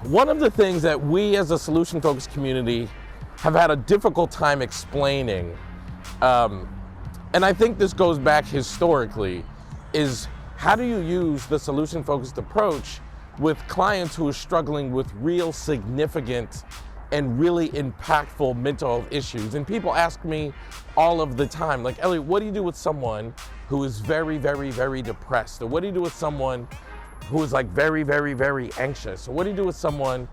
One of the things that we as a solution-focused community have had a difficult time explaining, and I think this goes back historically, is how do you use the solution-focused approach with clients who are struggling with real significant and really impactful mental health issues? And people ask me all of the time, like, Elliot, what do you do with someone who is very, very, very depressed? Or what do you do with someone who is like very, very, very anxious? Or what do you do with someone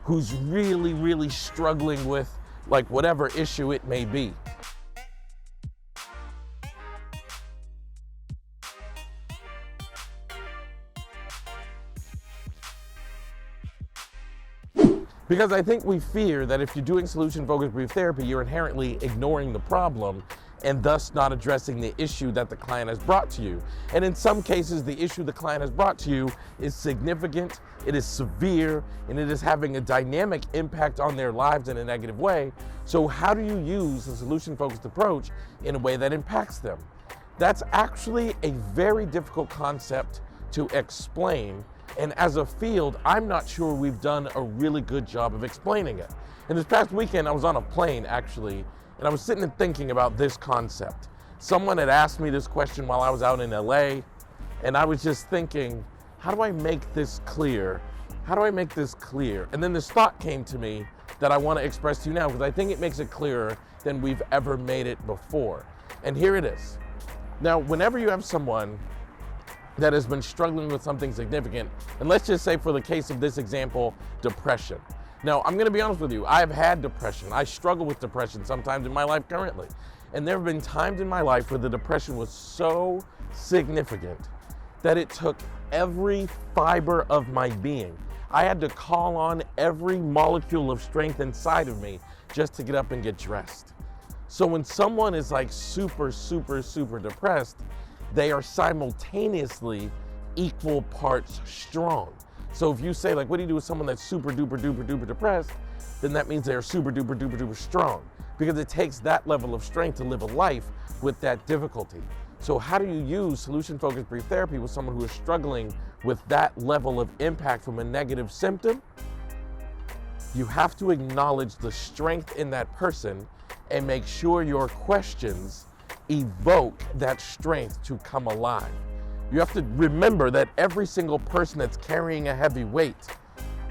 who's really, really struggling with like whatever issue it may be? Because I think we fear that if you're doing solution-focused brief therapy, you're inherently ignoring the problem and thus not addressing the issue that the client has brought to you. And in some cases, the issue the client has brought to you is significant, it is severe, and it is having a dynamic impact on their lives in a negative way. So how do you use the solution-focused approach in a way that impacts them? That's actually a very difficult concept to explain. And as a field, I'm not sure we've done a really good job of explaining it. And this past weekend, I was on a plane actually, and I was sitting and thinking about this concept. Someone had asked me this question while I was out in LA, and I was just thinking, how do I make this clear? How do I make this clear? And then this thought came to me that I want to express to you now, because I think it makes it clearer than we've ever made it before. And here it is. Now, whenever you have someone that has been struggling with something significant, and let's just say for the case of this example, depression. Now, I'm gonna be honest with you, I've had depression. I struggle with depression sometimes in my life currently. And there have been times in my life where the depression was so significant that it took every fiber of my being. I had to call on every molecule of strength inside of me just to get up and get dressed. So when someone is like super, super, super depressed, they are simultaneously equal parts strong. So if you say, like, what do you do with someone that's super duper duper duper depressed, then that means they're super duper duper duper strong, because it takes that level of strength to live a life with that difficulty. So how do you use solution-focused brief therapy with someone who is struggling with that level of impact from a negative symptom? You have to acknowledge the strength in that person and make sure your questions evoke that strength to come alive. You have to remember that every single person that's carrying a heavy weight,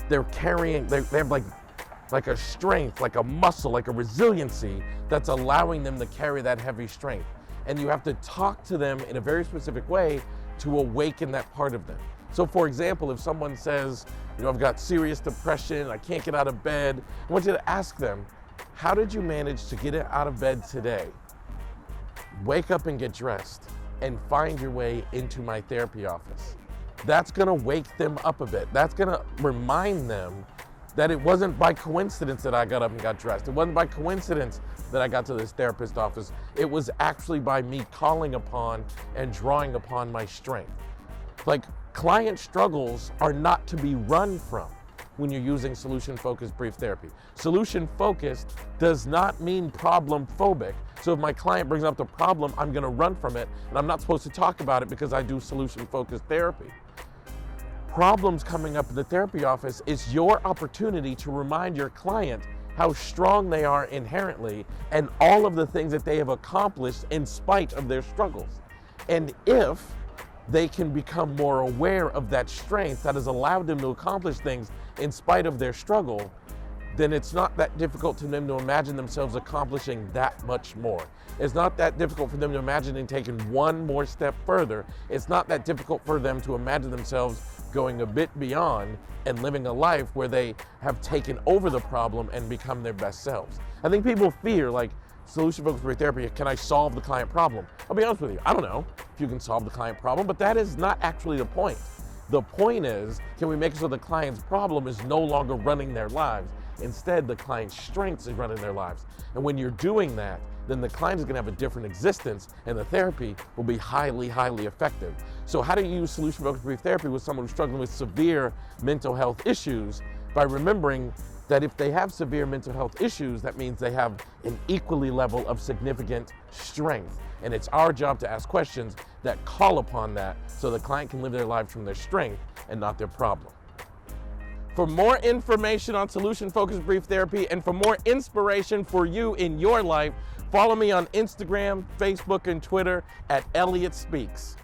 they have like a strength, like a muscle, like a resiliency that's allowing them to carry that heavy strength. And you have to talk to them in a very specific way to awaken that part of them. So for example, if someone says, you know, I've got serious depression, I can't get out of bed, I want you to ask them, how did you manage to get out of bed today? Wake up and get dressed and find your way into my therapy office. That's gonna wake them up a bit. That's gonna remind them that it wasn't by coincidence that I got up and got dressed. It wasn't by coincidence that I got to this therapist office. It was actually by me calling upon and drawing upon my strength. Like, client struggles are not to be run from when you're using solution-focused brief therapy. Solution-focused does not mean problem-phobic. So if my client brings up the problem, I'm gonna run from it, and I'm not supposed to talk about it because I do solution-focused therapy. Problems coming up in the therapy office is your opportunity to remind your client how strong they are inherently and all of the things that they have accomplished in spite of their struggles. And if they can become more aware of that strength that has allowed them to accomplish things in spite of their struggle, then it's not that difficult to them to imagine themselves accomplishing that much more. It's not that difficult for them to imagine taking one more step further. It's not that difficult for them to imagine themselves going a bit beyond and living a life where they have taken over the problem and become their best selves. I think people fear, like, solution-focused brief therapy, can I solve the client problem? I'll be honest with you, I don't know if you can solve the client problem, but that is not actually the point. The point is, can we make it so the client's problem is no longer running their lives? Instead, the client's strengths is running their lives. And when you're doing that, then the client is gonna have a different existence and the therapy will be highly, highly effective. So how do you use solution-focused brief therapy with someone who's struggling with severe mental health issues? By remembering that if they have severe mental health issues, that means they have an equally level of significant strength. And it's our job to ask questions that call upon that so the client can live their lives from their strength and not their problem. For more information on solution-focused brief therapy and for more inspiration for you in your life, follow me on Instagram, Facebook, and Twitter at Elliot Speaks.